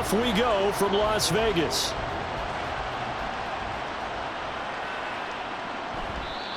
off we go from Las Vegas.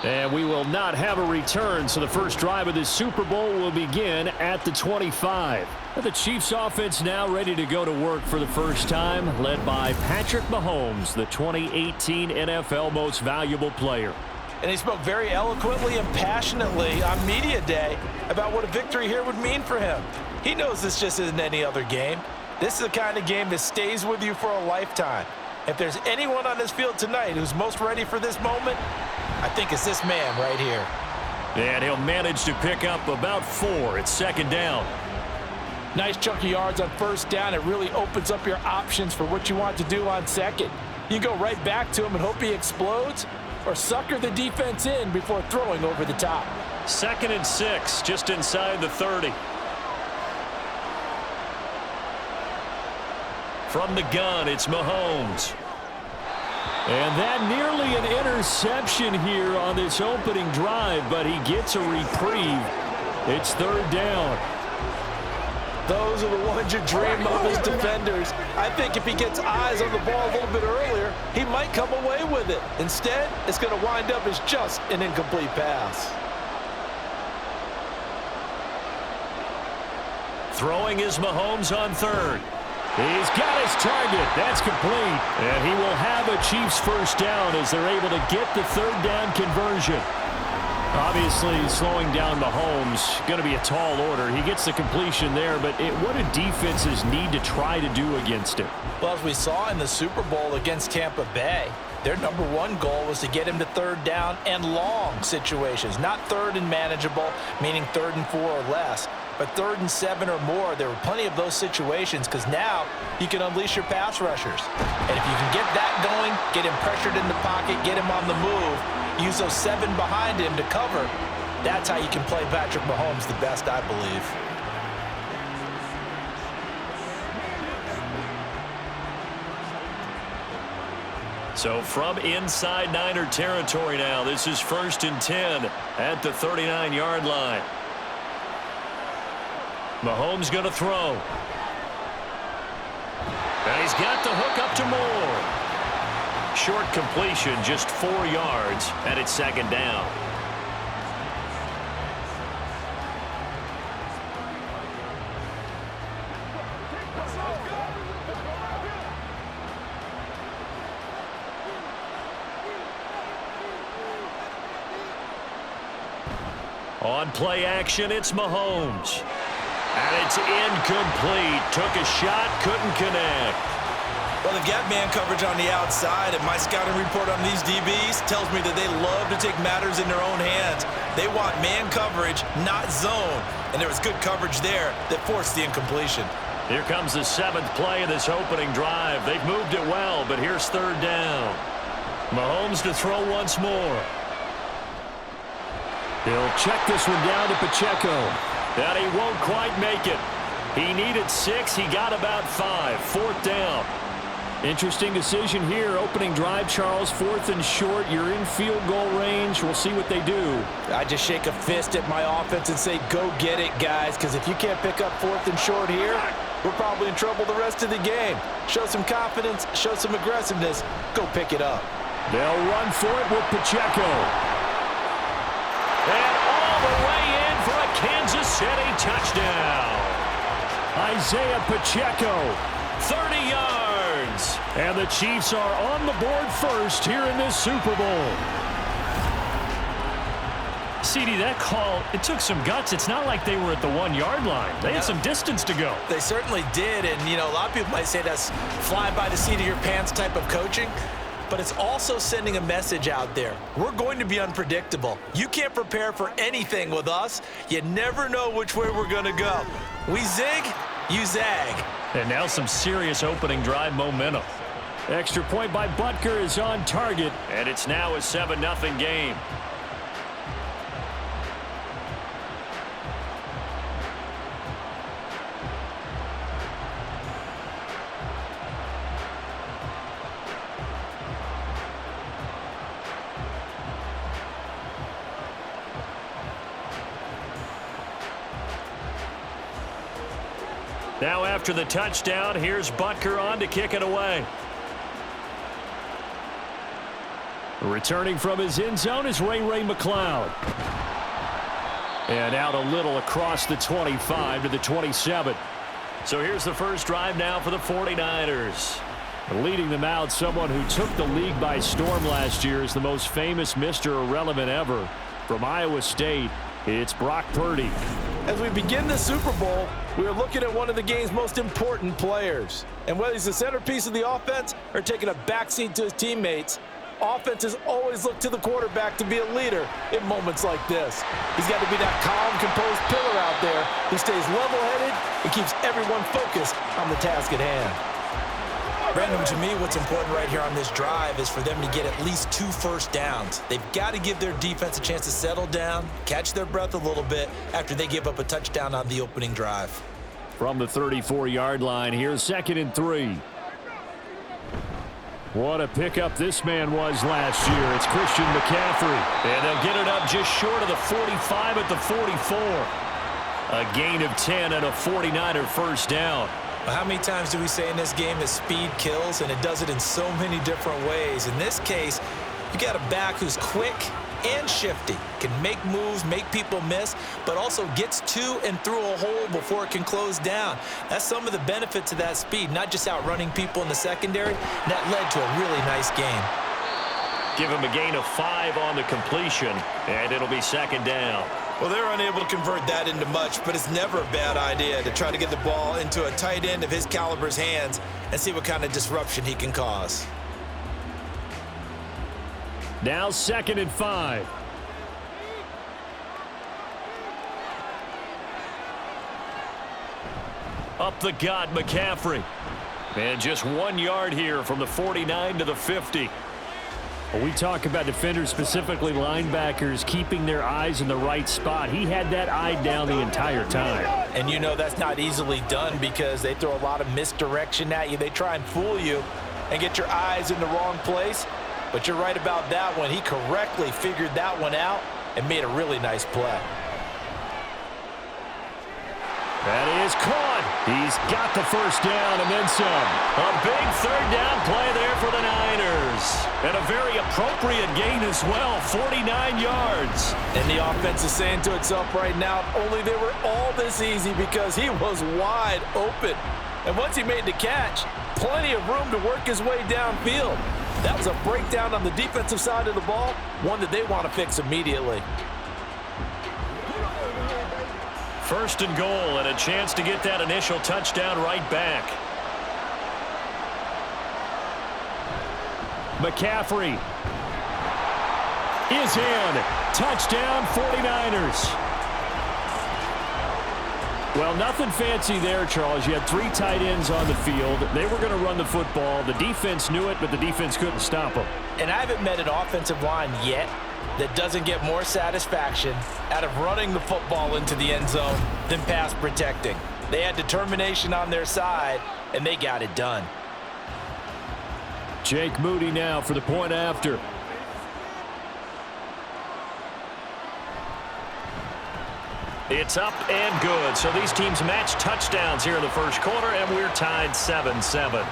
And we will not have a return, so the first drive of this Super Bowl will begin at the 25. The Chiefs offense now ready to go to work for the first time, led by Patrick Mahomes, the 2018 NFL Most Valuable Player. And he spoke very eloquently and passionately on Media Day about what a victory here would mean for him. He knows this just isn't any other game. This is the kind of game that stays with you for a lifetime. If there's anyone on this field tonight who's most ready for this moment, I think it's this man right here. And he'll manage to pick up about 4. It's second down. Nice chunk of yards on first down. It really opens up your options for what you want to do on second. You go right back to him and hope he explodes, or sucker the defense in before throwing over the top. 2nd and 6, just inside the 30. From the gun, it's Mahomes. And that nearly an interception here on this opening drive, but he gets a reprieve. It's third down. Those are the ones you dream of as defenders. I think if he gets eyes on the ball a little bit earlier, he might come away with it. Instead, it's going to wind up as just an incomplete pass. Throwing is Mahomes on third. He's got his target. That's complete. And he will have a Chiefs first down as they're able to get the third down conversion. Obviously, slowing down Mahomes, going to be a tall order. He gets the completion there, but what do defenses need to try to do against him? Well, as we saw in the Super Bowl against Tampa Bay, their number one goal was to get him to third down and long situations. Not third and manageable, meaning 3rd and 4 or less. But 3rd and 7 or more, there were plenty of those situations because now you can unleash your pass rushers. And if you can get that going, get him pressured in the pocket, get him on the move, use those 7 behind him to cover, that's how you can play Patrick Mahomes the best, I believe. So from inside Niner territory now, this is 1st and 10 at the 39-yard line. Mahomes going to throw. And he's got the hook up to Moore. Short completion, just 4 yards, and it's second down. On play action, it's Mahomes. And it's incomplete. Took a shot, couldn't connect. Well, they've got man coverage on the outside, and my scouting report on these DBs tells me that they love to take matters in their own hands. They want man coverage, not zone. And there was good coverage there that forced the incompletion. Here comes the 7th play of this opening drive. They've moved it well, but here's third down. Mahomes to throw once more. He'll check this one down to Pacheco. And he won't quite make it. He needed 6. He got about 5. 4th down. Interesting decision here. Opening drive, Charles. 4th and short. You're in field goal range. We'll see what they do. I just shake a fist at my offense and say, go get it, guys. Because if you can't pick up 4th and short here, we're probably in trouble the rest of the game. Show some confidence. Show some aggressiveness. Go pick it up. They'll run for it with Pacheco. And all the way in for a Kansas City touchdown. Isaiah Pacheco, 30 yards. And the Chiefs are on the board first here in this Super Bowl. CD, that call, it took some guts. It's not like they were at the 1-yard line. They had some distance to go. They certainly did. And, you know, a lot of people might say that's fly by the seat of your pants type of coaching. But it's also sending a message out there. We're going to be unpredictable. You can't prepare for anything with us. You never know which way we're going to go. We zig, you zag. And now some serious opening drive momentum. Extra point by Butker is on target, and it's now a 7-0 game. Now after the touchdown, here's Butker on to kick it away. Returning from his end zone is Ray McCloud. And out a little across the 25 to the 27. So here's the first drive now for the 49ers. Leading them out, someone who took the league by storm last year is the most famous Mr. Irrelevant ever. From Iowa State, it's Brock Purdy. As we begin the Super Bowl, we are looking at one of the game's most important players. And whether he's the centerpiece of the offense or taking a backseat to his teammates, offenses always look to the quarterback to be a leader in moments like this. He's got to be that calm, composed pillar out there who stays level-headed and keeps everyone focused on the task at hand. Brandon, to me, what's important right here on this drive is for them to get at least 2 first downs. They've got to give their defense a chance to settle down, catch their breath a little bit after they give up a touchdown on the opening drive. From the 34-yard line, here's 2nd and 3. What a pickup this man was last year. It's Christian McCaffrey. And they'll get it up just short of the 45 at the 44. A gain of 10 and a 49er first down. Well, how many times do we say in this game that speed kills, and it does it in so many different ways? In this case, you got a back who's quick and shifty, can make moves, make people miss, but also gets to and through a hole before it can close down. That's some of the benefits of that speed, not just outrunning people in the secondary. And that led to a really nice game. Give him a gain of 5 on the completion, and it'll be 2nd down. Well, they're unable to convert that into much, but it's never a bad idea to try to get the ball into a tight end of his caliber's hands and see what kind of disruption he can cause. Now 2nd and 5. Up the gut, McCaffrey. And just 1 yard here from the 49 to the 50. When we talk about defenders, specifically linebackers, keeping their eyes in the right spot, he had that eye down the entire time. And you know that's not easily done because they throw a lot of misdirection at you. They try and fool you and get your eyes in the wrong place. But you're right about that one. He correctly figured that one out and made a really nice play. That is caught. He's got the first down and then some. A big 3rd down play there for the Niners. And a very appropriate gain as well, 49 yards. And the offense is saying to itself right now, only they were all this easy because he was wide open. And once he made the catch, plenty of room to work his way downfield. That was a breakdown on the defensive side of the ball, one that they want to fix immediately. 1st and goal, and a chance to get that initial touchdown right back. McCaffrey is in. Touchdown 49ers. Well, nothing fancy there, Charles. You had 3 tight ends on the field. They were going to run the football. The defense knew it, but the defense couldn't stop them. And I haven't met an offensive line yet that doesn't get more satisfaction out of running the football into the end zone than pass protecting. They had determination on their side, and they got it done. Jake Moody now for the point after. It's up and good. So these teams match touchdowns here in the first quarter, and we're tied 7-7.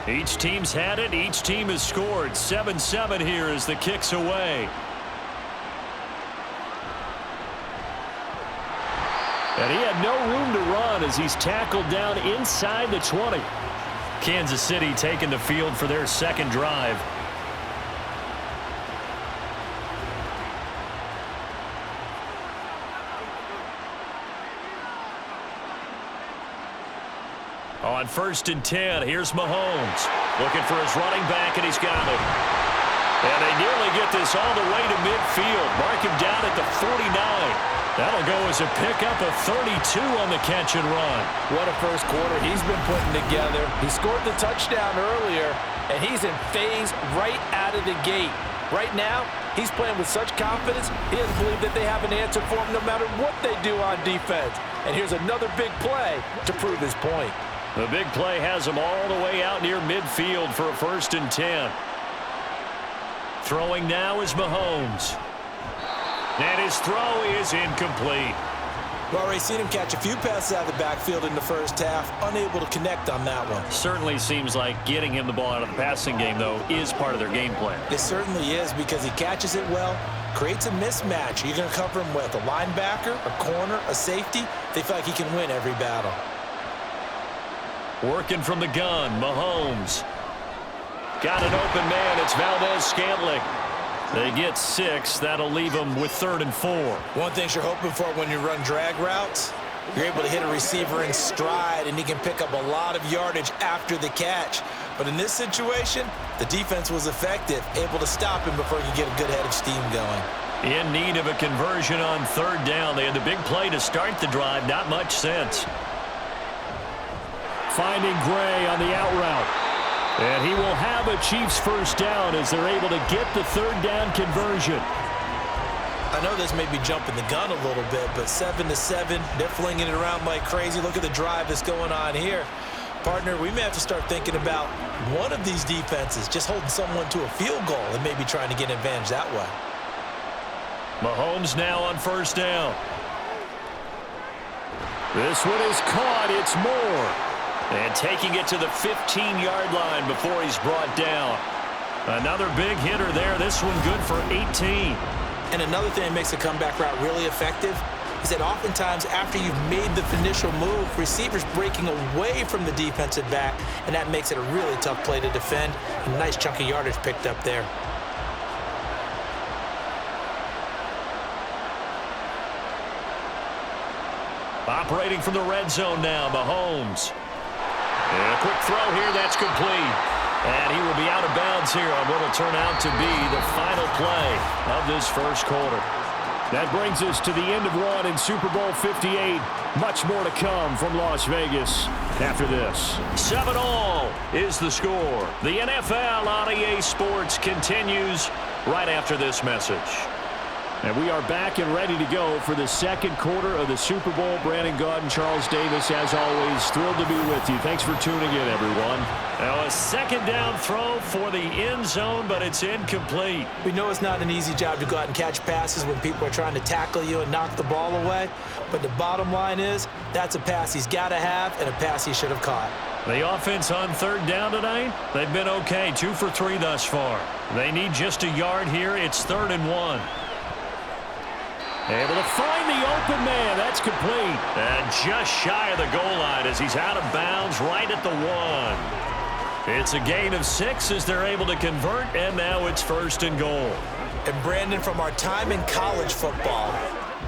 Each team's had it. Each team has scored. 7-7 here as the kick's away. And he had no room to run as he's tackled down inside the 20. Kansas City taking the field for their 2nd drive. On 1st and 10, here's Mahomes. Looking for his running back, and he's got it. And they nearly get this all the way to midfield. Mark him down at the 49. That'll go as a pickup of 32 on the catch and run. What a first quarter he's been putting together. He scored the touchdown earlier, and he's in phase right out of the gate. Right now, he's playing with such confidence, he doesn't believe that they have an answer for him no matter what they do on defense. And here's another big play to prove his point. The big play has him all the way out near midfield for a 1st and 10. Throwing now is Mahomes. And his throw is incomplete. We've already seen him catch a few passes out of the backfield in the first half, unable to connect on that one. Certainly seems like getting him the ball out of the passing game, though, is part of their game plan. It certainly is, because he catches it well, creates a mismatch. You're going to cover him with a linebacker, a corner, a safety. They feel like he can win every battle. Working from the gun, Mahomes. Got an open man. It's Valdez-Scantling. They get 6. That'll leave them with 3rd and 4. One thing you're hoping for when you run drag routes, you're able to hit a receiver in stride, and he can pick up a lot of yardage after the catch. But in this situation, the defense was effective, able to stop him before he could get a good head of steam going. In need of a conversion on 3rd down. They had the big play to start the drive. Not much sense. Finding Gray on the out route. And he will have a Chiefs 1st down as they're able to get the 3rd down conversion. I know this may be jumping the gun a little bit, but 7-7, they're flinging it around like crazy. Look at the drive that's going on here. Partner, we may have to start thinking about one of these defenses just holding someone to a field goal and maybe trying to get an advantage that way. Mahomes now on 1st down. This one is caught. It's Moore. And taking it to the 15-yard line before he's brought down. Another big hitter there. This one good for 18. And another thing that makes a comeback route really effective is that oftentimes after you've made the initial move, receivers breaking away from the defensive back, and that makes it a really tough play to defend. A nice chunk of yardage picked up there. Operating from the red zone now, Mahomes. And a quick throw here, that's complete. And he will be out of bounds here on what will turn out to be the final play of this first quarter. That brings us to the end of one in Super Bowl 58. Much more to come from Las Vegas after this. 7-all is the score. The NFL on EA Sports continues right after this message. And we are back and ready to go for the second quarter of the Super Bowl. Brandon Gaudin, Charles Davis, as always, thrilled to be with you. Thanks for tuning in, everyone. Now a 2nd down throw for the end zone, but it's incomplete. We know it's not an easy job to go out and catch passes when people are trying to tackle you and knock the ball away. But the bottom line is, that's a pass he's got to have and a pass he should have caught. The offense on 3rd down tonight, they've been okay, 2 for 3 thus far. They need just a yard here. It's 3rd and 1. Able to find the open man. That's complete. And just shy of the goal line as he's out of bounds right at the 1. It's a gain of 6 as they're able to convert, and now it's 1st and goal. And Brandon, from our time in college football,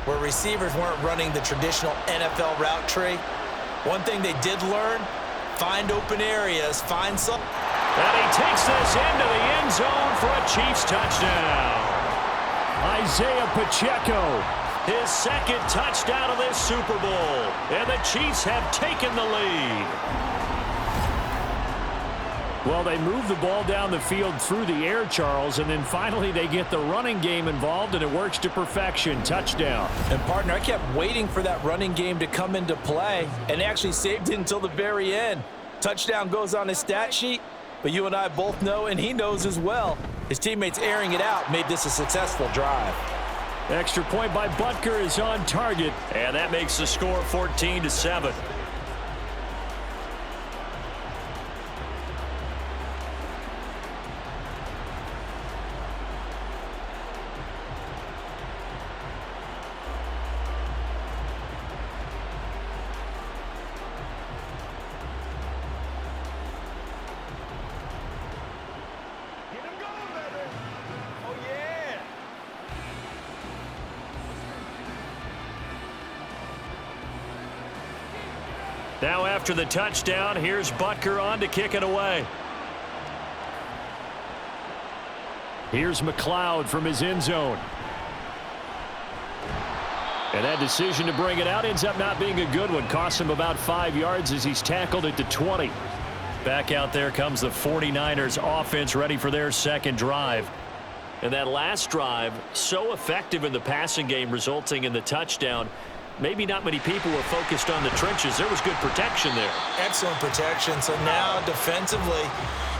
where receivers weren't running the traditional NFL route tree, one thing they did learn, find open areas, find some. And he takes this into the end zone for a Chiefs touchdown. Isaiah Pacheco, his 2nd touchdown of this Super Bowl. And the Chiefs have taken the lead. Well, they move the ball down the field through the air, Charles, and then finally they get the running game involved, and it works to perfection. Touchdown. And, partner, I kept waiting for that running game to come into play and actually saved it until the very end. Touchdown goes on his stat sheet, but you and I both know, and he knows as well, his teammates airing it out made this a successful drive. Extra point by Butker is on target, and that makes the score 14-7. Now after the touchdown, here's Butker on to kick it away. Here's McLeod from his end zone. And that decision to bring it out ends up not being a good one. Costs him about 5 yards as he's tackled at the 20. Back out there comes the 49ers offense, ready for their second drive. And that last drive, so effective in the passing game, resulting in the touchdown. Maybe not many people were focused on the trenches. There was good protection there. Excellent protection. So now defensively,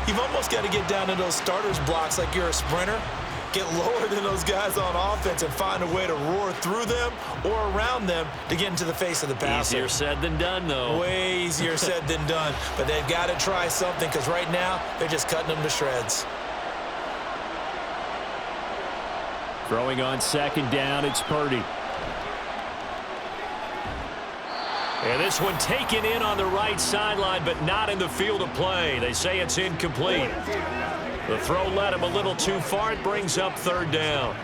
you've almost got to get down to those starters blocks like you're a sprinter. Get lower than those guys on offense and find a way to roar through them or around them to get into the face of the passer. Easier said than done, though. Way easier said than done. But they've got to try something because right now they're just cutting them to shreds. Throwing on second down, it's Purdy. And this one taken in on the right sideline, but not in the field of play. They say it's incomplete. The throw led him a little too far. It brings up third down.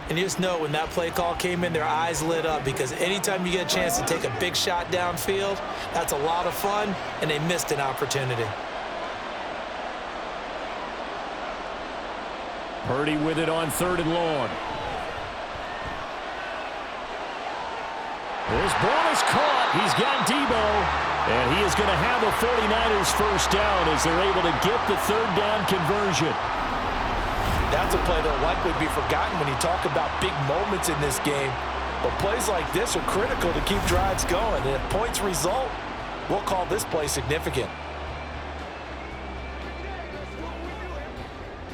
And you just know when that play call came in, their eyes lit up because anytime you get a chance to take a big shot downfield, that's a lot of fun, and they missed an opportunity. Purdy with it on third and long. This ball is caught. He's got Debo. And he is going to have a 49ers first down as they're able to get the third down conversion. That's a play that'll likely be forgotten when you talk about big moments in this game. But plays like this are critical to keep drives going. And if points result, we'll call this play significant.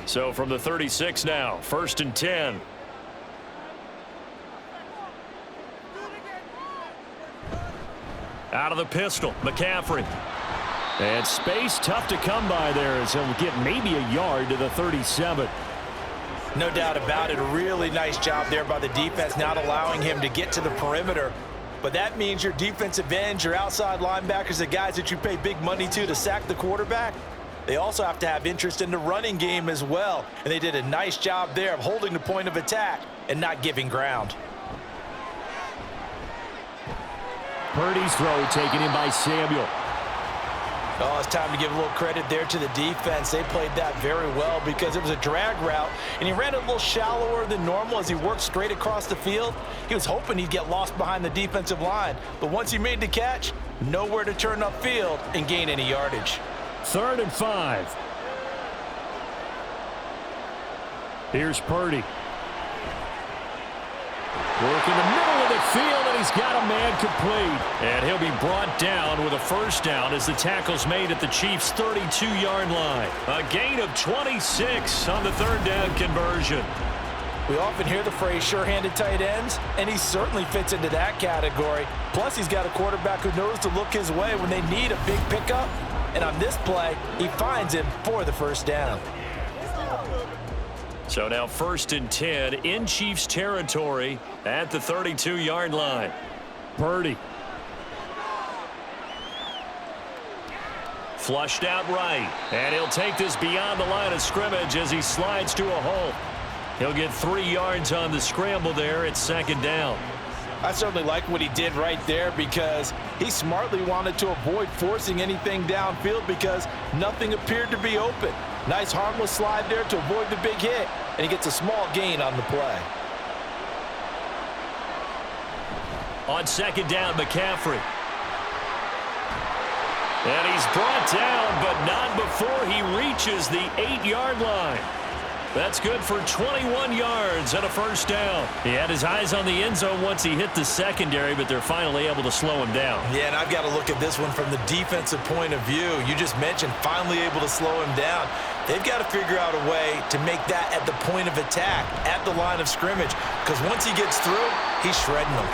So from the 36 now, 1st and 10. Out of the pistol, McCaffrey. And space tough to come by there as he'll get maybe a yard to the 37. No doubt about it. A really nice job there by the defense, not allowing him to get to the perimeter. But that means your defensive ends, your outside linebackers, the guys that you pay big money to sack the quarterback, they also have to have interest in the running game as well. And they did a nice job there of holding the point of attack and not giving ground. Purdy's throw taken in by Samuel. Oh, it's time to give a little credit there to the defense. They played that very well because it was a drag route, and he ran it a little shallower than normal as he worked straight across the field. He was hoping he'd get lost behind the defensive line, but once he made the catch, nowhere to turn upfield and gain any yardage. 3rd and 5. Here's Purdy. Working the middle of the field, and he's got a man complete. And he'll be brought down with a first down as the tackle's made at the Chiefs' 32-yard line. A gain of 26 on the third down conversion. We often hear the phrase sure-handed tight ends, and he certainly fits into that category. Plus, he's got a quarterback who knows to look his way when they need a big pickup. And on this play, he finds him for the first down. So now 1st and 10 in Chiefs territory at the 32-yard line. Purdy. Flushed out right. And he'll take this beyond the line of scrimmage as he slides to a hole. He'll get 3 yards on the scramble there at 2nd down. I certainly like what he did right there because he smartly wanted to avoid forcing anything downfield because nothing appeared to be open. Nice harmless slide there to avoid the big hit, and he gets a small gain on the play. On 2nd down, McCaffrey. And he's brought down, but not before he reaches the 8-yard line. That's good for 21 yards and a first down. He had his eyes on the end zone once he hit the secondary, but they're finally able to slow him down. Yeah, and I've got to look at this one from the defensive point of view. You just mentioned finally able to slow him down. They've got to figure out a way to make that at the point of attack, at the line of scrimmage, because once he gets through, he's shredding them.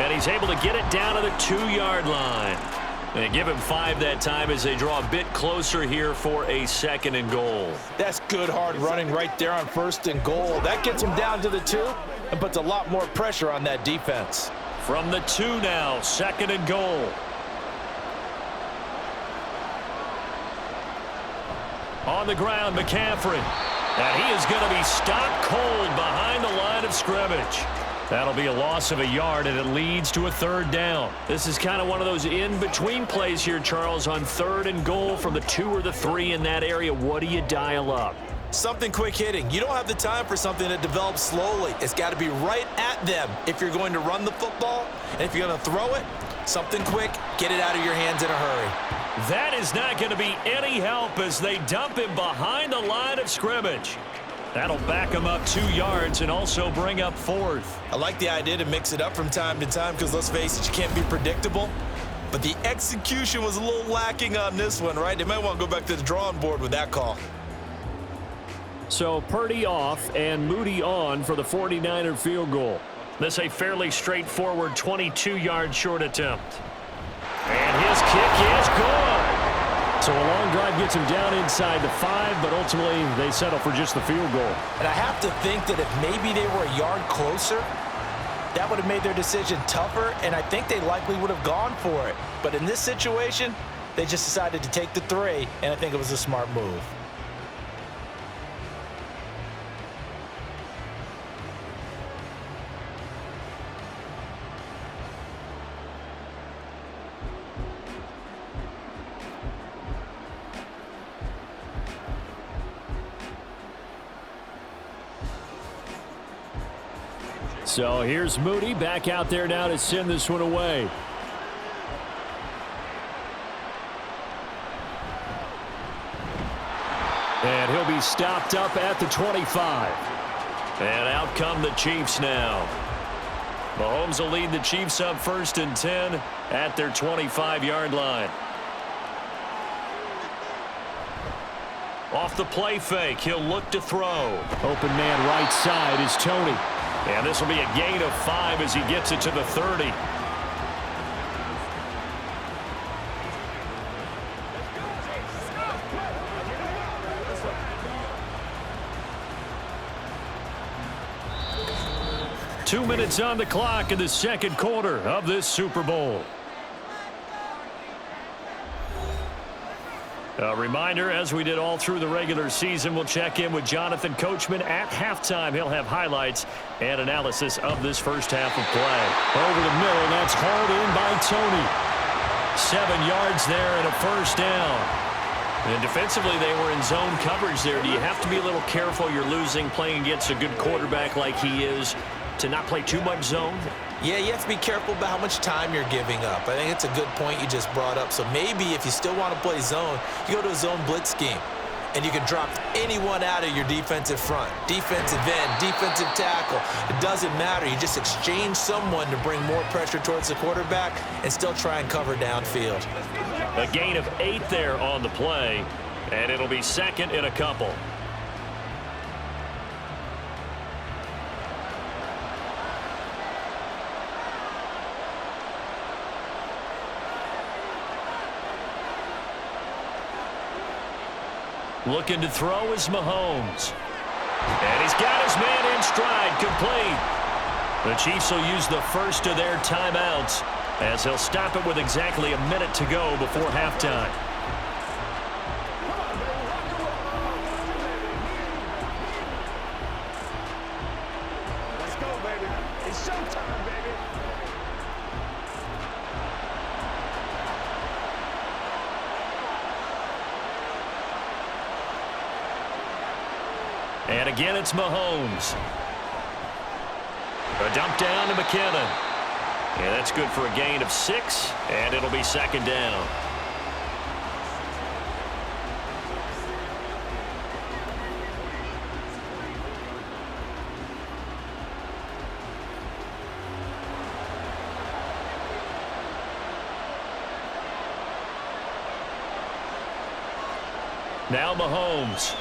And he's able to get it down to the 2-yard line. They give him 5 that time as they draw a bit closer here for a 2nd and goal. That's good hard running right there on 1st and goal. That gets him down to the 2 and puts a lot more pressure on that defense. From the 2 now, 2nd and goal. On the ground, McCaffrey. And he is going to be stopped cold behind the line of scrimmage. That'll be a loss of a yard, and it leads to a 3rd down. This is kind of one of those in-between plays here, Charles, on 3rd and goal from the 2 or the 3 in that area. What do you dial up? Something quick hitting. You don't have the time for something that develops slowly. It's got to be right at them if you're going to run the football. And if you're going to throw it, something quick, get it out of your hands in a hurry. That is not going to be any help as they dump him behind the line of scrimmage. That'll back him up 2 yards and also bring up 4th. I like the idea to mix it up from time to time because, let's face it, you can't be predictable. But the execution was a little lacking on this one, right? They might want to go back to the drawing board with that call. So Purdy off and Moody on for the 49er field goal. This a fairly straightforward 22-yard short attempt. And his kick is good. So a long drive gets him down inside the 5, but ultimately they settle for just the field goal. And I have to think that if maybe they were a yard closer, that would have made their decision tougher, and I think they likely would have gone for it. But in this situation, they just decided to take the 3, and I think it was a smart move. So here's Moody back out there now to send this one away. And he'll be stopped up at the 25. And out come the Chiefs now. Mahomes will lead the Chiefs up 1st and 10 at their 25-yard line. Off the play fake, he'll look to throw. Open man right side is Tony. And this will be a gain of 5 as he gets it to the 30. Two minutes on the clock in the second quarter of this Super Bowl. A reminder, as we did all through the regular season, we'll check in with Jonathan Coachman at halftime. He'll have highlights and analysis of this first half of play. Over the middle, that's hauled in by Tony. 7 yards there and a first down. And defensively, they were in zone coverage there. Do you have to be a little careful? You're losing, playing against a good quarterback like he is, to not play too much zone? Yeah, you have to be careful about how much time you're giving up. I think it's a good point you just brought up. So maybe if you still want to play zone, you go to a zone blitz scheme. And you can drop anyone out of your defensive front. Defensive end, defensive tackle. It doesn't matter. You just exchange someone to bring more pressure towards the quarterback and still try and cover downfield. A gain of 8 there on the play. And it'll be 2nd and a couple. Looking to throw is Mahomes. And he's got his man in stride, complete. The Chiefs will use the first of their timeouts as they'll stop it with exactly a minute to go before halftime. Let's go, baby. It's showtime, baby. And again, it's Mahomes. A dump down to McKinnon. And that's good for a gain of 6, and it'll be 2nd down. Now Mahomes.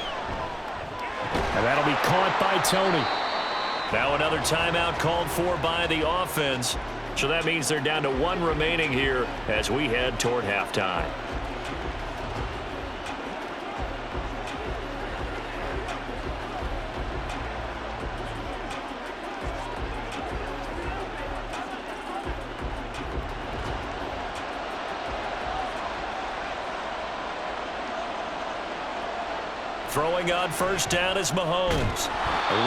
And that'll be caught by Tony. Now another timeout called for by the offense. So that means they're down to 1 remaining here as we head toward halftime. Throwing on first down is Mahomes.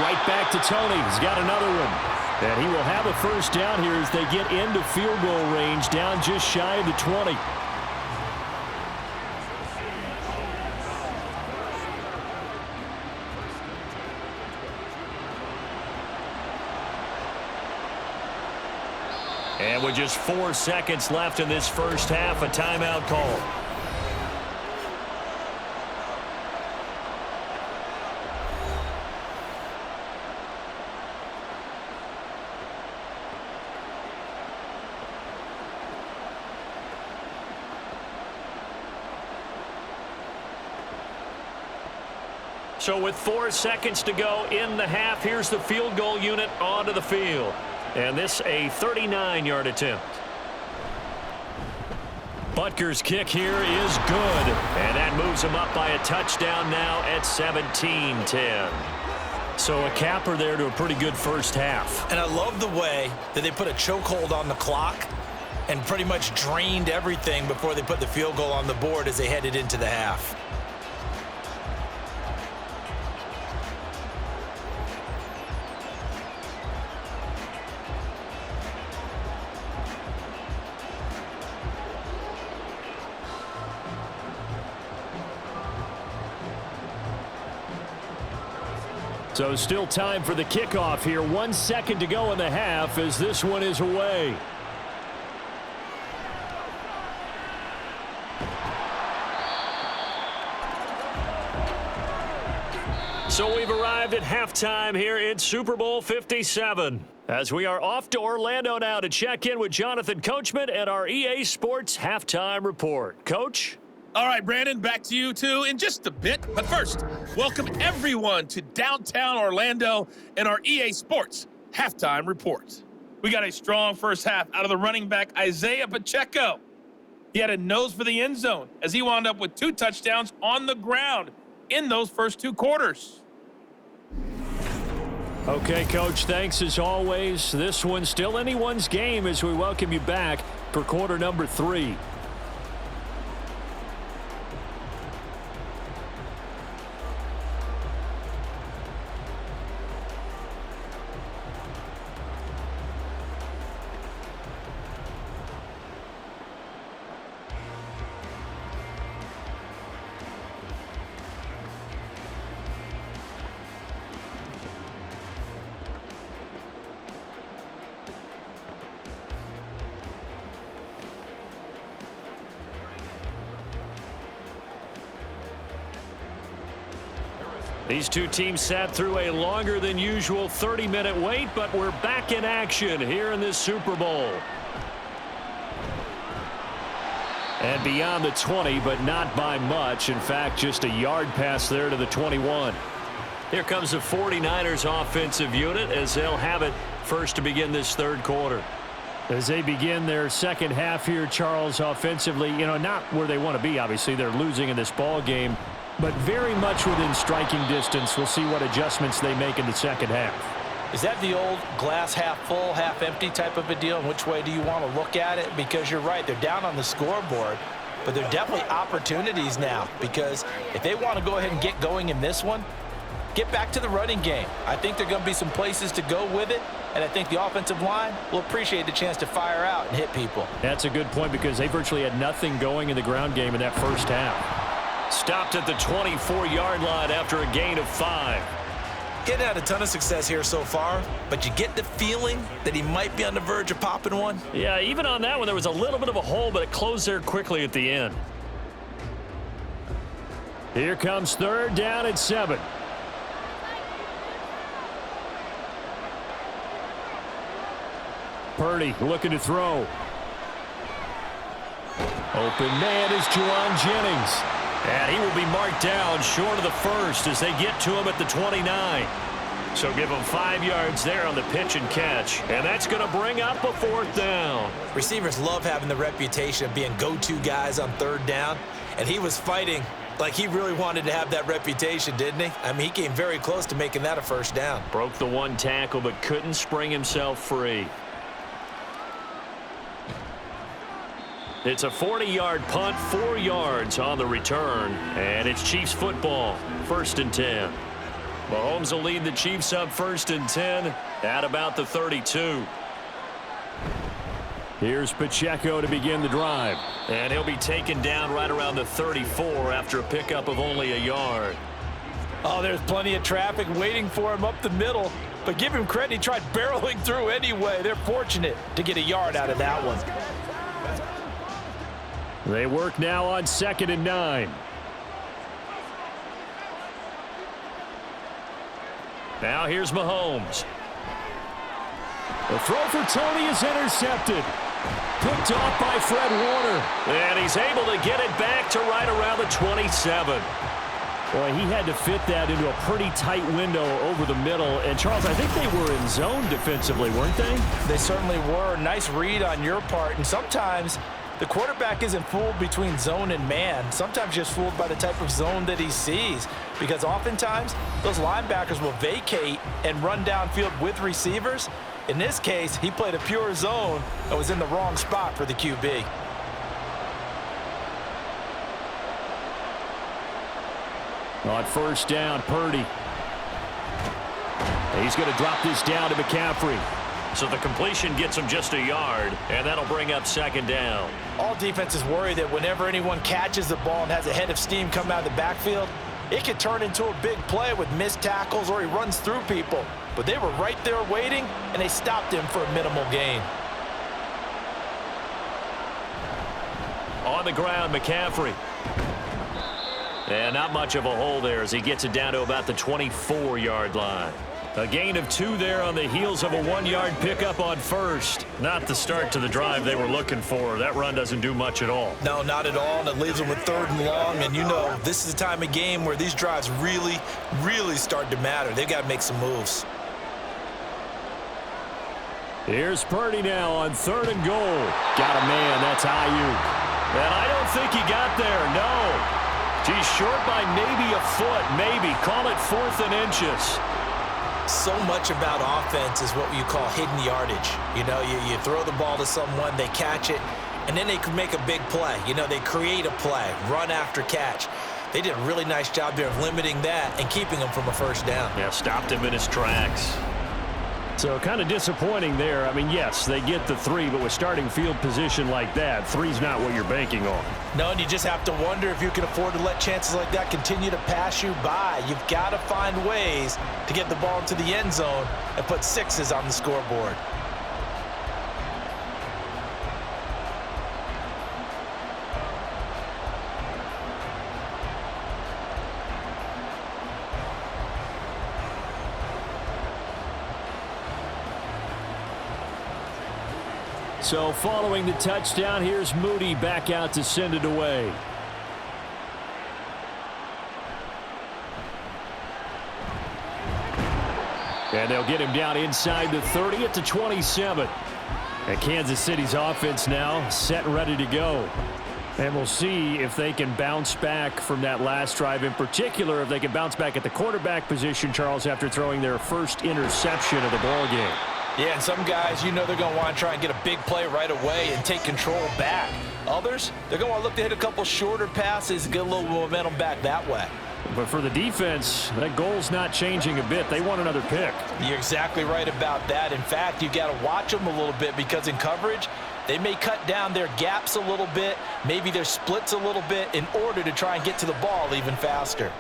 Right back to Tony. He's got another one. And he will have a first down here as they get into field goal range, down just shy of the 20. And with just 4 seconds left in this first half, a timeout call. So with 4 seconds to go in the half, here's the field goal unit onto the field. And this a 39-yard attempt. Butker's kick here is good. And that moves him up by a touchdown now at 17-10. So a capper there to a pretty good first half. And I love the way that they put a chokehold on the clock and pretty much drained everything before they put the field goal on the board as they headed into the half. So still time for the kickoff here. 1 second to go in the half as this one is away. So we've arrived at halftime here in Super Bowl 57. As we are off to Orlando now to check in with Jonathan Coachman and our EA Sports Halftime Report. Coach? All right, Brandon, back to you, too, in just a bit. But first, welcome everyone to downtown Orlando and our EA Sports Halftime Report. We got a strong first half out of the running back, Isaiah Pacheco. He had a nose for the end zone as he wound up with 2 touchdowns on the ground in those first 2 quarters. Okay, Coach, thanks as always. This one's still anyone's game as we welcome you back for quarter number 3. These two teams sat through a longer than usual 30-minute wait, but we're back in action here in this Super Bowl. And beyond the 20, but not by much. In fact, just a yard pass there to the 21. Here comes the 49ers offensive unit as they'll have it first to begin this third quarter. As they begin their second half here, Charles, offensively, not where they want to be, obviously. They're losing in this ball game, but very much within striking distance. We'll see what adjustments they make in the second half. Is that the old glass half full, half empty type of a deal? And which way do you want to look at it? Because you're right, they're down on the scoreboard, but there are definitely opportunities now, because if they want to go ahead and get going in this one, get back to the running game. I think there are going to be some places to go with it, and I think the offensive line will appreciate the chance to fire out and hit people. That's a good point, because they virtually had nothing going in the ground game in that first half. Stopped at the 24-yard line after a gain of 5. Getting had a ton of success here so far, but you get the feeling that he might be on the verge of popping one. Yeah, even on that one, there was a little bit of a hole, but it closed there quickly at the end. Here comes third down at 7. Purdy looking to throw. Open man is Juwan Jennings. And he will be marked down short of the first as they get to him at the 29. So give him 5 yards there on the pitch and catch. And that's going to bring up a 4th down. Receivers love having the reputation of being go-to guys on third down. And he was fighting like he really wanted to have that reputation, didn't he? I mean, he came very close to making that a first down. Broke the 1 tackle but couldn't spring himself free. It's a 40-yard punt, 4 yards on the return, and it's Chiefs football, 1st and 10. Mahomes will lead the Chiefs up 1st and 10 at about the 32. Here's Pacheco to begin the drive, and he'll be taken down right around the 34 after a pickup of only a yard. Oh, there's plenty of traffic waiting for him up the middle. but give him credit. He tried barreling through anyway. They're fortunate to get a yard out of that one. They work now on 2nd and 9. Now here's Mahomes. The throw for Tony is intercepted. Picked off by Fred Warner. And he's able to get it back to right around the 27. Boy, he had to fit that into a pretty tight window over the middle. And, Charles, I think they were in zone defensively, weren't they? They certainly were. Nice read on your part. And sometimes the quarterback isn't fooled between zone and man. Sometimes just fooled by the type of zone that he sees. Because oftentimes, those linebackers will vacate and run downfield with receivers. In this case, he played a pure zone and was in the wrong spot for the QB. On 1st down, Purdy. He's going to drop this down to McCaffrey. So the completion gets him just a yard, and that'll bring up 2nd down. All defenses worry that whenever anyone catches the ball and has a head of steam come out of the backfield, it could turn into a big play with missed tackles or he runs through people. But they were right there waiting, and they stopped him for a minimal gain. On the ground, McCaffrey. And not much of a hole there as he gets it down to about the 24-yard line. A gain of 2 there on the heels of a 1-yard pickup on 1st. Not the start to the drive they were looking for. That run doesn't do much at all. No, not at all, and it leaves them with 3rd and long. And you know, this is the time of game where these drives really, really start to matter. They've got to make some moves. Here's Purdy now on 3rd and goal. Got a man, that's Ayuk. And I don't think he got there, no. He's short by maybe a foot, maybe. Call it 4th and inches. So much about offense is what you call hidden yardage. You know, you throw the ball to someone, they catch it, and then they can make a big play. You know, they create a play, run after catch. They did a really nice job there of limiting that and keeping him from a 1st down. Yeah, stopped him in his tracks. So kind of disappointing there. I mean, yes, they get the 3, but with starting field position like that, 3's not what you're banking on. No, and you just have to wonder if you can afford to let chances like that continue to pass you by. You've got to find ways to get the ball into the end zone and put 6s on the scoreboard. So following the touchdown, here's Moody back out to send it away. And they'll get him down inside the 30 at the 27. And Kansas City's offense now set and ready to go. And we'll see if they can bounce back from that last drive, in particular if they can bounce back at the quarterback position, Charles, after throwing their first interception of the ball game. Yeah, and some guys, you know they're going to want to try and get a big play right away and take control back. Others, they're going to want to look to hit a couple shorter passes and get a little momentum back that way. But for the defense, that goal's not changing a bit. They want another pick. You're exactly right about that. In fact, you've got to watch them a little bit because in coverage, they may cut down their gaps a little bit, maybe their splits a little bit in order to try and get to the ball even faster.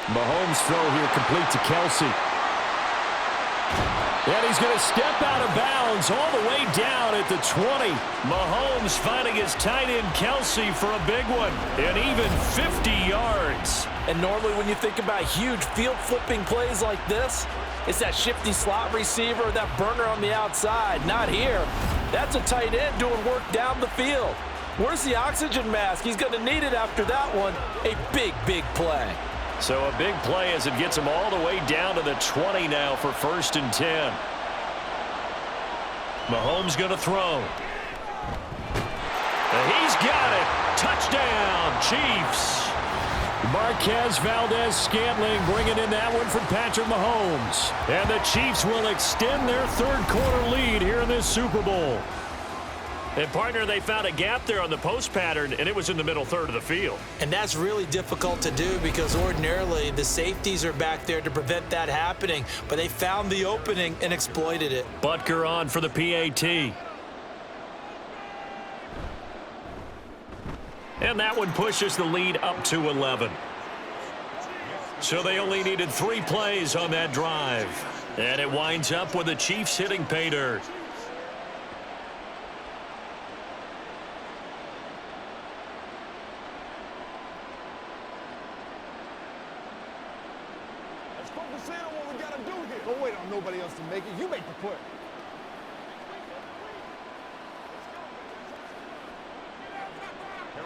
Mahomes' throw here complete to Kelsey. And he's going to step out of bounds all the way down at the 20. Mahomes finding his tight end Kelsey for a big one. And even 50 yards. And normally when you think about huge field flipping plays like this, it's that shifty slot receiver, that burner on the outside. Not here. That's a tight end doing work down the field. Where's the oxygen mask? He's going to need it after that one. A big, big play. So a big play as it gets him all the way down to the 20 now for 1st and 10. Mahomes going to throw. And he's got it. Touchdown, Chiefs. Marquez Valdez-Scantling bringing in that one from Patrick Mahomes. And the Chiefs will extend their 3rd quarter lead here in this Super Bowl. And, partner, they found a gap there on the post pattern, and it was in the middle 3rd of the field. And that's really difficult to do because ordinarily the safeties are back there to prevent that happening. But they found the opening and exploited it. Butker on for the PAT. And that one pushes the lead up to 11. So they only needed 3 plays on that drive. And it winds up with the Chiefs hitting pay dirt. Let's focus in on what we gotta do here. Don't wait on nobody else to make it. You make the play.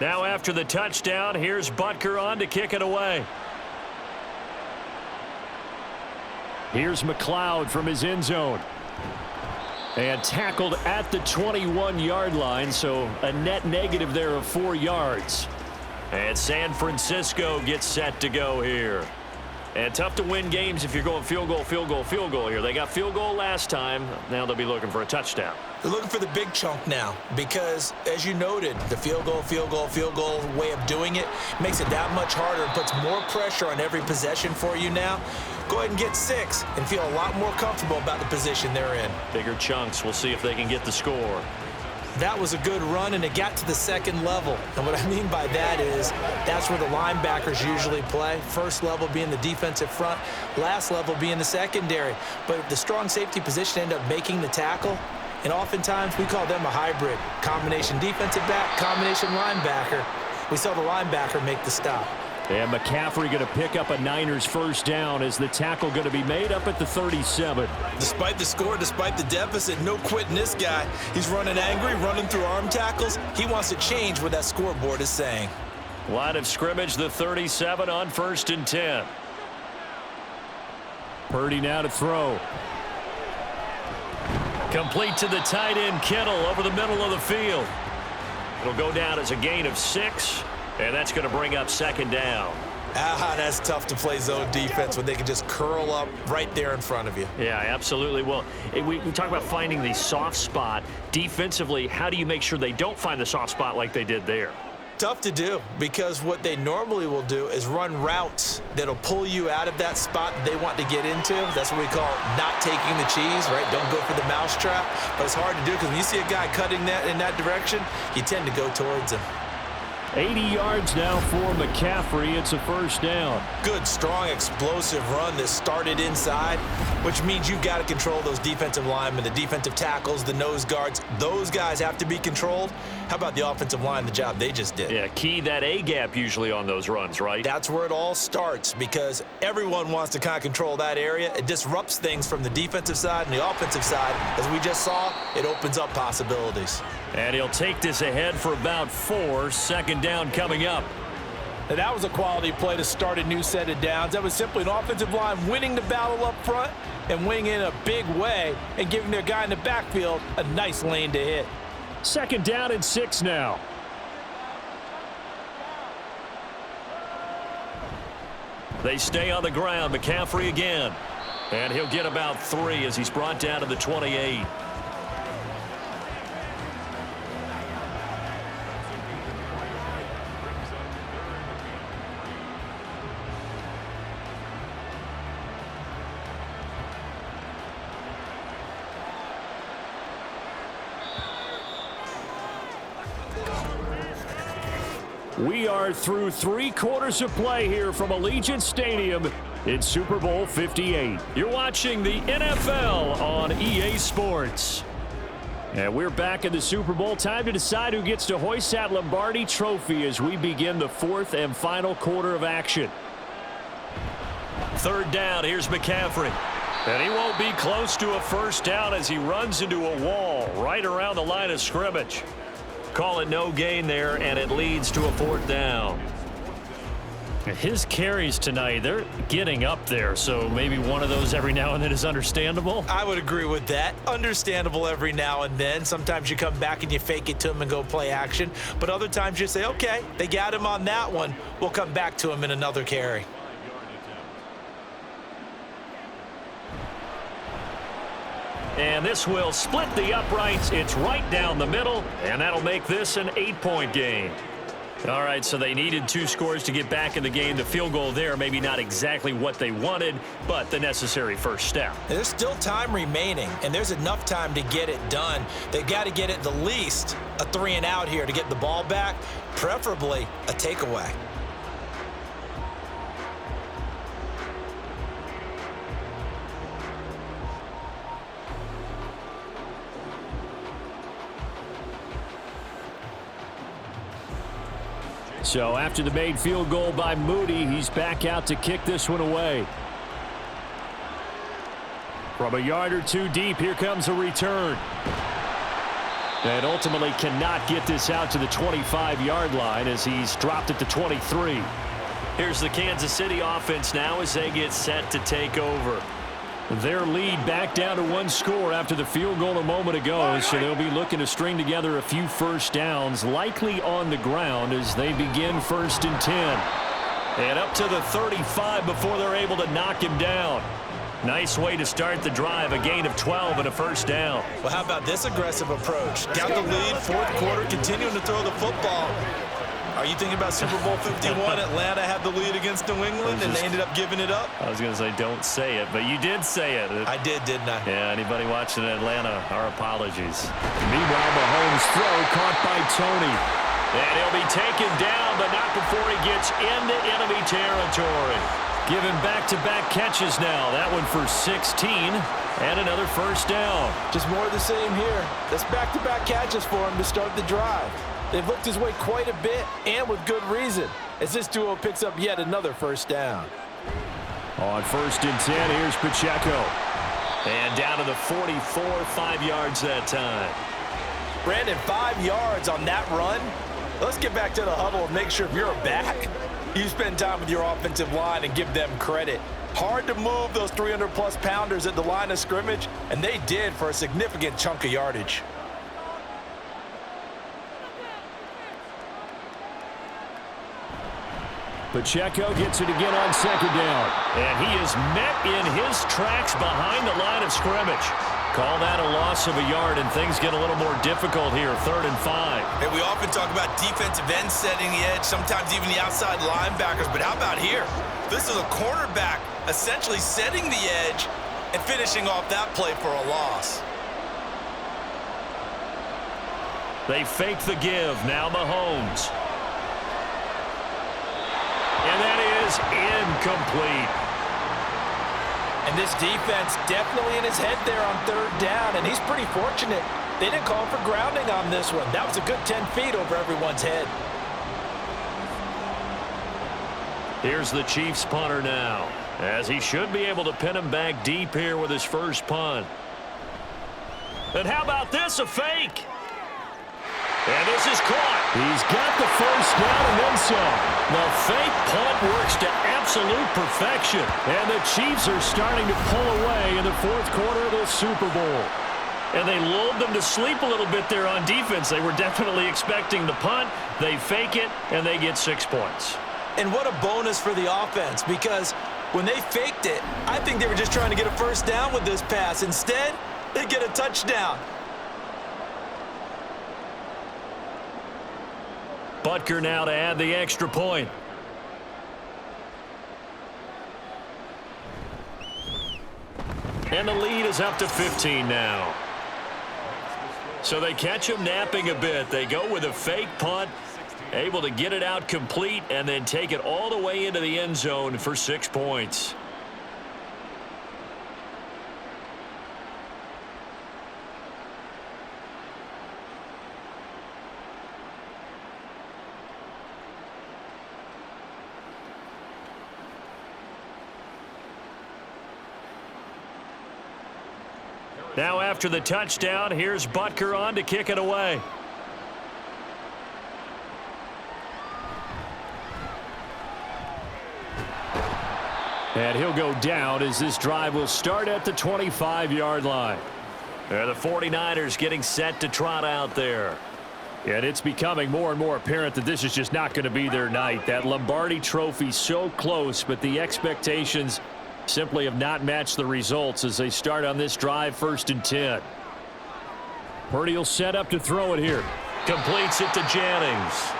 Now after the touchdown, here's Butker on to kick it away. Here's McLeod from his end zone. And tackled at the 21-yard line, so a net negative there of 4 yards. And San Francisco gets set to go here. And tough to win games if you're going field goal, field goal, field goal here. They got field goal last time. Now they'll be looking for a touchdown. They're looking for the big chunk now because, as you noted, the field goal way of doing it makes it that much harder and puts more pressure on every possession for you now. Go ahead and get 6 and feel a lot more comfortable about the position they're in. Bigger chunks. We'll see if they can get the score. That was a good run, and it got to the second level. And what I mean by that is that's where the linebackers usually play. First level being the defensive front, last level being the secondary. But the strong safety position ended up making the tackle, and oftentimes we call them a hybrid. Combination defensive back, combination linebacker. We saw the linebacker make the stop. And McCaffrey going to pick up a Niners first down as the tackle going to be made up at the 37. Despite the score, despite the deficit, no quitting this guy. He's running angry, running through arm tackles. He wants to change what that scoreboard is saying. Line of scrimmage, the 37 on 1st and 10. Purdy now to throw. Complete to the tight end, Kittle, over the middle of the field. It'll go down as a gain of 6. And that's going to bring up 2nd down. That's tough to play zone defense when they can just curl up right there in front of you. Yeah, absolutely. Well, we talk about finding the soft spot. Defensively, how do you make sure they don't find the soft spot like they did there? Tough to do because what they normally will do is run routes that'll pull you out of that spot that they want to get into. That's what we call not taking the cheese, right? Don't go for the mousetrap. But it's hard to do because when you see a guy cutting that in that direction, you tend to go towards him. 80 yards now for McCaffrey. It's a first down. Good, strong, explosive run that started inside, which means you've got to control those defensive linemen, the defensive tackles, the nose guards. Those guys have to be controlled. How about the offensive line, the job they just did? Yeah, key that A-gap usually on those runs, right? That's where it all starts because everyone wants to kind of control that area. It disrupts things from the defensive side and the offensive side. As we just saw, it opens up possibilities. And he'll take this ahead for about 4. 2nd down coming up. Now, that was a quality play to start a new set of downs. That was simply an offensive line winning the battle up front and winning in a big way and giving their guy in the backfield a nice lane to hit. 2nd down and 6 now. They stay on the ground. McCaffrey again. And he'll get about 3 as he's brought down to the 28. We are through 3 quarters of play here from Allegiant Stadium in Super Bowl 58. You're watching the NFL on EA Sports. And we're back in the Super Bowl. Time to decide who gets to hoist that Lombardi trophy as we begin the 4th and final quarter of action. 3rd down, here's McCaffrey. And he won't be close to a first down as he runs into a wall right around the line of scrimmage. Call it no gain there, and it leads to a 4th down. His carries tonight, they're getting up there, so maybe one of those every now and then is understandable. I would agree with that. Understandable every now and then. Sometimes you come back and you fake it to him and go play action. But other times you say, okay, they got him on that one. We'll come back to him in another carry. And this will split the uprights. It's right down the middle, and that'll make this an 8-point game. All right, so they needed 2 scores to get back in the game. The field goal there, maybe not exactly what they wanted, but the necessary first step. There's still time remaining, and there's enough time to get it done. They've got to get it the least a 3 and out here to get the ball back, preferably a takeaway. So after the made field goal by Moody, he's back out to kick this one away. From a yard or two deep, here comes a return. And ultimately cannot get this out to the 25-yard line as he's dropped it to 23. Here's the Kansas City offense now as they get set to take over. Their lead back down to one score after the field goal a moment ago, so they'll be looking to string together a few first downs, likely on the ground as they begin 1st and 10. And up to the 35 before they're able to knock him down. Nice way to start the drive, a gain of 12 and a first down. Well, how about this aggressive approach? Got the lead, 4th quarter, continuing to throw the football. Are you thinking about Super Bowl 51? Atlanta had the lead against New England, and they ended up giving it up? I was going to say don't say it, but you did say it. I did, didn't I? Yeah, anybody watching Atlanta, our apologies. Meanwhile, Mahomes' throw caught by Tony. And he'll be taken down, but not before he gets into enemy territory. Given back-to-back catches now. That one for 16 and another first down. Just more of the same here. That's back-to-back catches for him to start the drive. They've looked his way quite a bit, and with good reason, as this duo picks up yet another first down. On 1st and 10, here's Pacheco. And down to the 44, 5 yards that time. Brandon, 5 yards on that run. Let's get back to the huddle and make sure if you're a back, you spend time with your offensive line and give them credit. Hard to move those 300-plus pounders at the line of scrimmage, and they did for a significant chunk of yardage. Pacheco gets it again on 2nd down. And he is met in his tracks behind the line of scrimmage. Call that a loss of a yard, and things get a little more difficult here, 3rd and 5. And we often talk about defensive ends setting the edge, sometimes even the outside linebackers. But how about here? This is a cornerback essentially setting the edge and finishing off that play for a loss. They fake the give. Now Mahomes. And that is incomplete. And this defense definitely in his head there on 3rd down, and he's pretty fortunate. They didn't call for grounding on this one. That was a good 10 feet over everyone's head. Here's the Chiefs punter now, as he should be able to pin him back deep here with his first punt. And how about this, a fake? And this is caught. He's got the first down and then some. The fake punt works to absolute perfection. And the Chiefs are starting to pull away in the 4th quarter of the Super Bowl. And they lulled them to sleep a little bit there on defense. They were definitely expecting the punt. They fake it, and they get 6 points. And what a bonus for the offense, because when they faked it, I think they were just trying to get a first down with this pass. Instead, they get a touchdown. Butker now to add the extra point. And the lead is up to 15 now. So they catch him napping a bit. They go with a fake punt, able to get it out complete, and then take it all the way into the end zone for 6 points. Now after the touchdown, here's Butker on to kick it away. And he'll go down as this drive will start at the 25-yard line. The 49ers getting set to trot out there. And it's becoming more and more apparent that this is just not going to be their night. That Lombardi trophy so close, but the expectations simply have not matched the results as they start on this drive, 1st and 10. Purdy will set up to throw it here. Completes it to Jennings.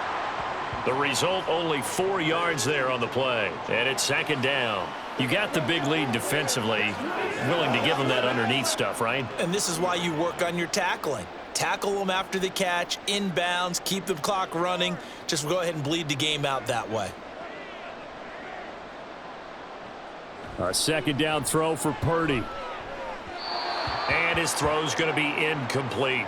The result, only 4 yards there on the play. And it's 2nd down. You got the big lead defensively, willing to give them that underneath stuff, right? And this is why you work on your tackling. Tackle them after the catch, inbounds, keep the clock running. Just go ahead and bleed the game out that way. A 2nd down throw for Purdy. And his throw's going to be incomplete.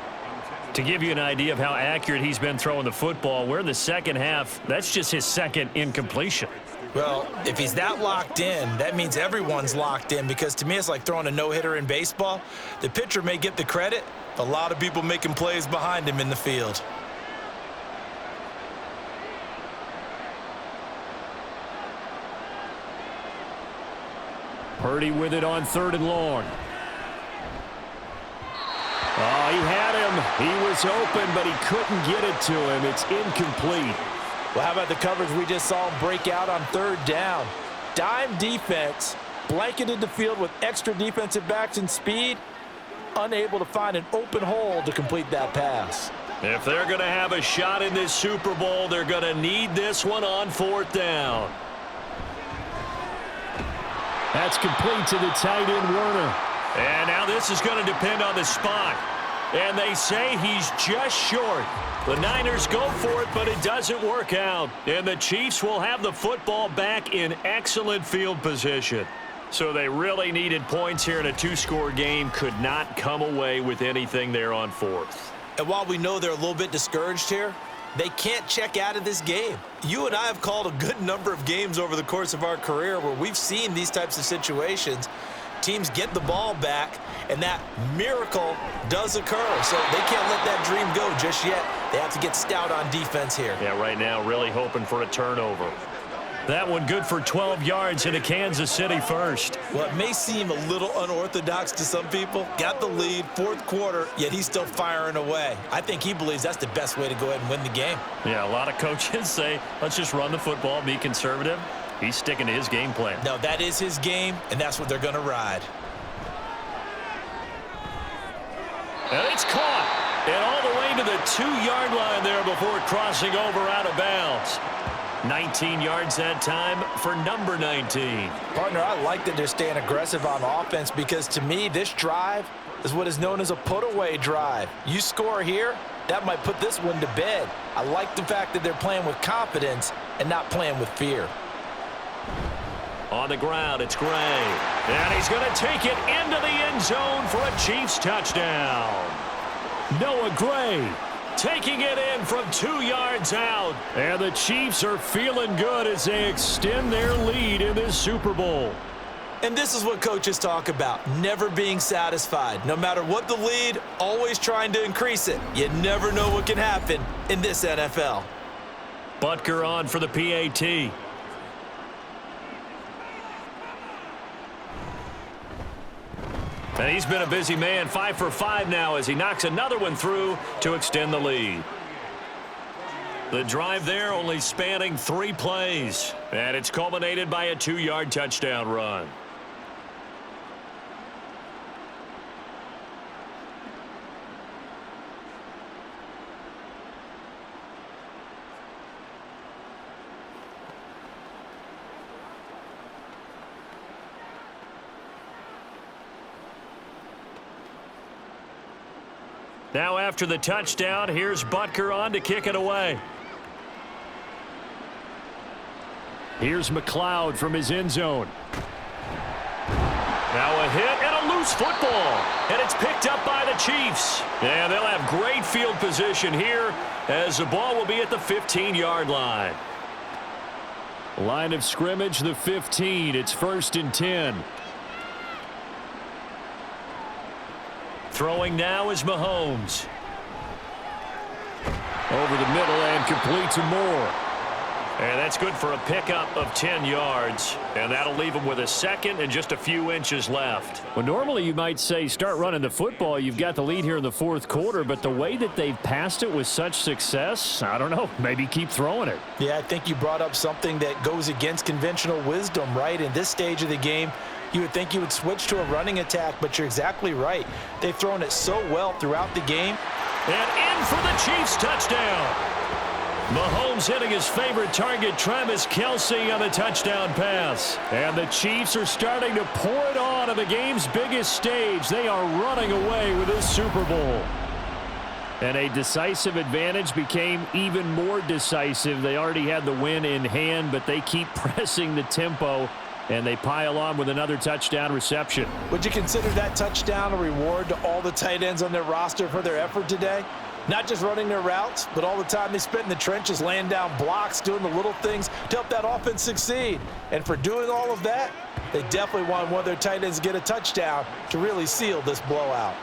To give you an idea of how accurate he's been throwing the football, we're in the second half. That's just his second incompletion. Well, if he's that locked in, that means everyone's locked in, because to me it's like throwing a no-hitter in baseball. The pitcher may get the credit, a lot of people making plays behind him in the field. Purdy with it on 3rd and long. Oh, he had him. He was open, but he couldn't get it to him. It's incomplete. Well, how about the coverage we just saw him break out on 3rd down? Dime defense, blanketed the field with extra defensive backs and speed, unable to find an open hole to complete that pass. If they're going to have a shot in this Super Bowl, they're going to need this one on 4th down. That's complete to the tight end, Werner. And now this is going to depend on the spot. And they say he's just short. The Niners go for it, but it doesn't work out. And the Chiefs will have the football back in excellent field position. So they really needed points here in a 2-score game. Could not come away with anything there on 4th. And while we know they're a little bit discouraged here, they can't check out of this game. You and I have called a good number of games over the course of our career where we've seen these types of situations. Teams get the ball back, and that miracle does occur. So they can't let that dream go just yet. They have to get stout on defense here. Yeah, right now really hoping for a turnover. That one good for 12 yards into Kansas City first. Well, it may seem a little unorthodox to some people. Got the lead, 4th quarter, yet he's still firing away. I think he believes that's the best way to go ahead and win the game. Yeah, a lot of coaches say, let's just run the football, be conservative. He's sticking to his game plan. No, that is his game, and that's what they're going to ride. And it's caught. And all the way to the 2-yard line there before crossing over out of bounds. 19 yards that time for number 19. Partner, I like that they're staying aggressive on offense, because to me, this drive is what is known as a put-away drive. You score here, that might put this one to bed. I like the fact that they're playing with confidence and not playing with fear. On the ground, it's Gray. And he's going to take it into the end zone for a Chiefs touchdown. Noah Gray taking it in from 2 yards out. And the Chiefs are feeling good as they extend their lead in this Super Bowl. And this is what coaches talk about, never being satisfied. No matter what the lead, always trying to increase it. You never know what can happen in this NFL. Butker on for the PAT. And he's been a busy man, 5 for 5 now as he knocks another one through to extend the lead. The drive there only spanning 3 plays. And it's culminated by a 2-yard touchdown run. Now after the touchdown, here's Butker on to kick it away. Here's McLeod from his end zone. Now a hit and a loose football. And it's picked up by the Chiefs. And they'll have great field position here as the ball will be at the 15-yard line. Line of scrimmage, the 15. It's 1st and 10. Throwing now is Mahomes. Over the middle and complete to Moore. And that's good for a pickup of 10 yards. And that'll leave him with a second and just a few inches left. Well, normally you might say start running the football. You've got the lead here in the 4th quarter. But the way that they've passed it with such success, I don't know, maybe keep throwing it. Yeah, I think you brought up something that goes against conventional wisdom, right? In this stage of the game, you would think you would switch to a running attack, but you're exactly right. They've thrown it so well throughout the game. And in for the Chiefs touchdown. Mahomes hitting his favorite target, Travis Kelce, on the touchdown pass. And the Chiefs are starting to pour it on the game's biggest stage. They are running away with this Super Bowl. And a decisive advantage became even more decisive. They already had the win in hand, but they keep pressing the tempo, and they pile on with another touchdown reception. Would you consider that touchdown a reward to all the tight ends on their roster for their effort today? Not just running their routes, but all the time they spent in the trenches, laying down blocks, doing the little things to help that offense succeed. And for doing all of that, they definitely want one of their tight ends to get a touchdown to really seal this blowout.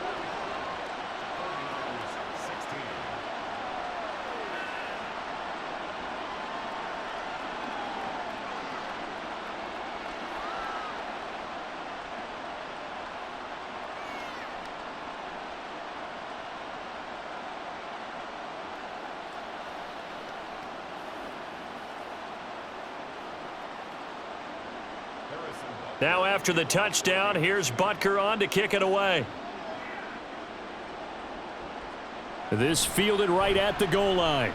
Now after the touchdown, here's Butker on to kick it away. This fielded right at the goal line.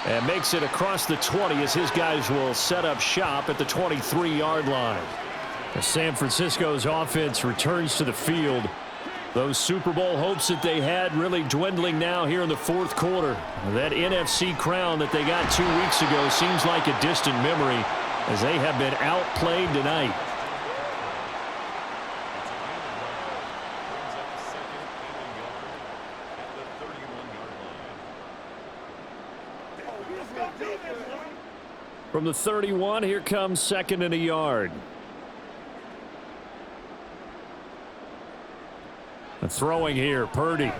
And makes it across the 20 as his guys will set up shop at the 23-yard line. As San Francisco's offense returns to the field, those Super Bowl hopes that they had really dwindling now here in the fourth quarter. That NFC crown that they got 2 weeks ago seems like a distant memory, as they have been outplayed tonight. From the 31, here comes 2nd and a yard. And throwing here, Purdy.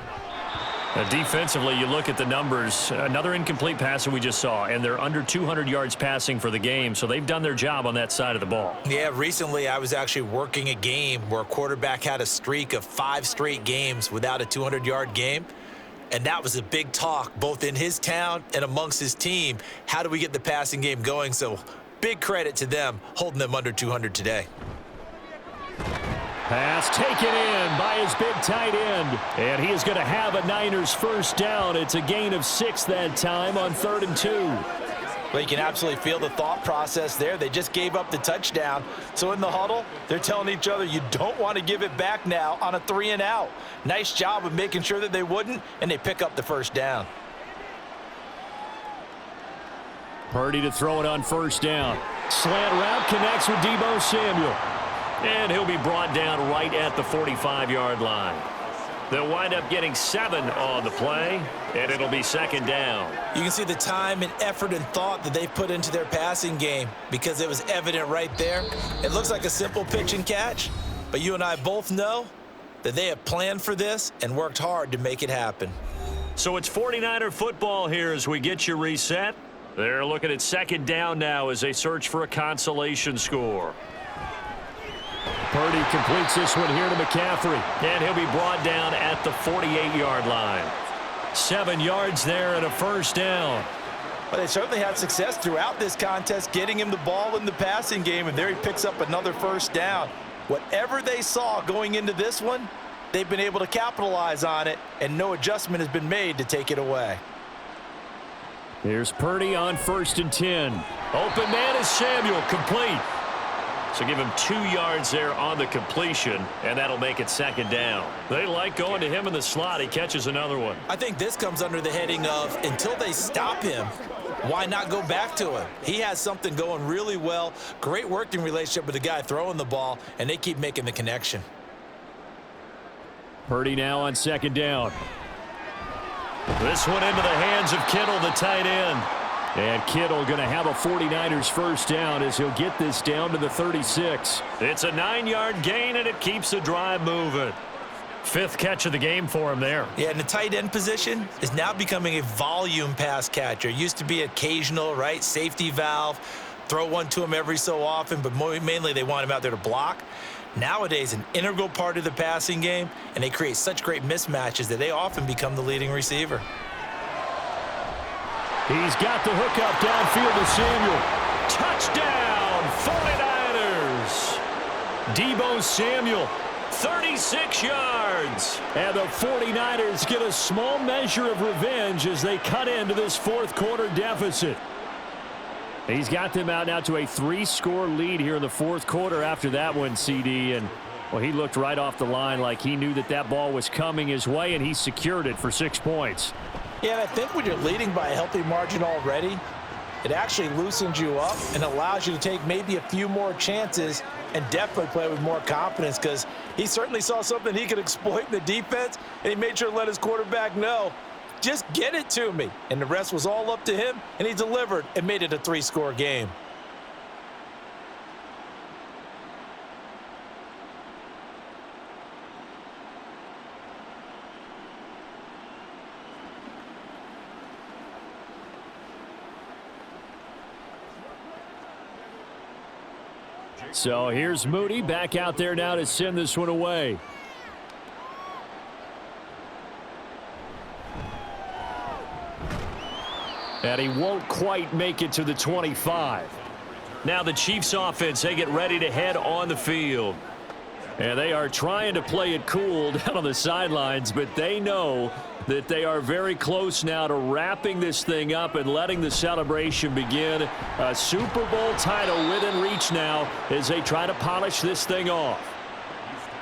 Defensively, you look at the numbers. Another incomplete pass that we just saw, and they're under 200 yards passing for the game, so they've done their job on that side of the ball. Yeah, recently I was actually working a game where a quarterback had a streak of 5 straight games without a 200-yard game, and that was a big talk both in his town and amongst his team. How do we get the passing game going? So big credit to them holding them under 200 today. Pass taken in by his big tight end. And he is going to have a Niners first down. It's a gain of 6 that time on 3rd and 2. Well, you can absolutely feel the thought process there. They just gave up the touchdown. So in the huddle, they're telling each other, you don't want to give it back now on a 3 and out. Nice job of making sure that they wouldn't, and they pick up the first down. Purdy to throw it on first down. Slant route connects with Deebo Samuel. And he'll be brought down right at the 45-yard line. They'll wind up getting 7 on the play, and it'll be 2nd down. You can see the time and effort and thought that they've put into their passing game because it was evident right there. It looks like a simple pitch and catch, but you and I both know that they have planned for this and worked hard to make it happen. So it's 49er football here as we get you reset. They're looking at 2nd down now as they search for a consolation score. Purdy completes this one here to McCaffrey, and he'll be brought down at the 48-yard line. 7 yards there and a first down. But they certainly had success throughout this contest, getting him the ball in the passing game, and there he picks up another first down. Whatever they saw going into this one, they've been able to capitalize on it, and no adjustment has been made to take it away. Here's Purdy on 1st and 10. Open man is Samuel, complete. So give him 2 yards there on the completion, and that'll make it 2nd down. They like going to him in the slot. He catches another one. I think this comes under the heading of until they stop him, why not go back to him? He has something going really well, great working relationship with the guy throwing the ball, and they keep making the connection. Purdy now on 2nd down. This one into the hands of Kittle, the tight end. And Kittle going to have a 49ers first down as he'll get this down to the 36. It's a 9-yard gain, and it keeps the drive moving. 5th catch of the game for him there. Yeah, and the tight end position is now becoming a volume pass catcher. It used to be occasional, right? Safety valve. Throw one to him every so often, but mainly they want him out there to block. Nowadays, an integral part of the passing game, and they create such great mismatches that they often become the leading receiver. He's got the hook up downfield to Samuel. Touchdown, 49ers. Deebo Samuel, 36 yards. And the 49ers get a small measure of revenge as they cut into this fourth quarter deficit. He's got them out now to a 3-score lead here in the fourth quarter after that one, CD. And, well, he looked right off the line like he knew that that ball was coming his way, and he secured it for 6 points. Yeah, and I think when you're leading by a healthy margin already, it actually loosens you up and allows you to take maybe a few more chances and definitely play with more confidence because he certainly saw something he could exploit in the defense, and he made sure to let his quarterback know, just get it to me. And the rest was all up to him, and he delivered and made it a 3-score game. So here's Moody back out there now to send this one away. And he won't quite make it to the 25. Now the Chiefs offense, they get ready to head on the field. And they are trying to play it cool down on the sidelines, but they know that they are very close now to wrapping this thing up and letting the celebration begin. A Super Bowl title within reach now as they try to polish this thing off.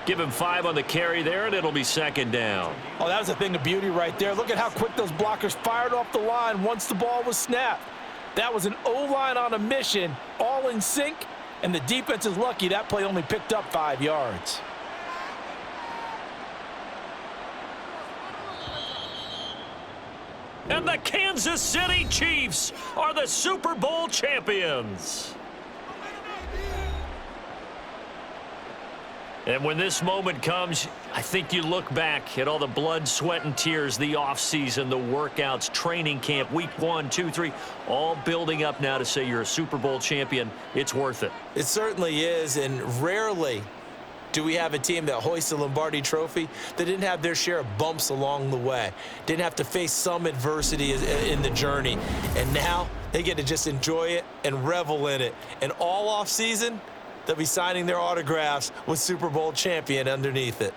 Give him 5 on the carry there, and it'll be 2nd down. Oh, that was a thing of beauty right there. Look at how quick those blockers fired off the line once the ball was snapped. That was an O-line on a mission, all in sync, and the defense is lucky that play only picked up 5 yards. And the Kansas City Chiefs are the Super Bowl champions. And when this moment comes, I think you look back at all the blood, sweat, and tears, the offseason, the workouts, training camp, week 1, 2, 3, all building up now to say you're a Super Bowl champion. It's worth it. It certainly is, and rarely do we have a team that hoists the Lombardi Trophy that didn't have their share of bumps along the way, didn't have to face some adversity in the journey, and now they get to just enjoy it and revel in it. And all offseason, they'll be signing their autographs with Super Bowl champion underneath it.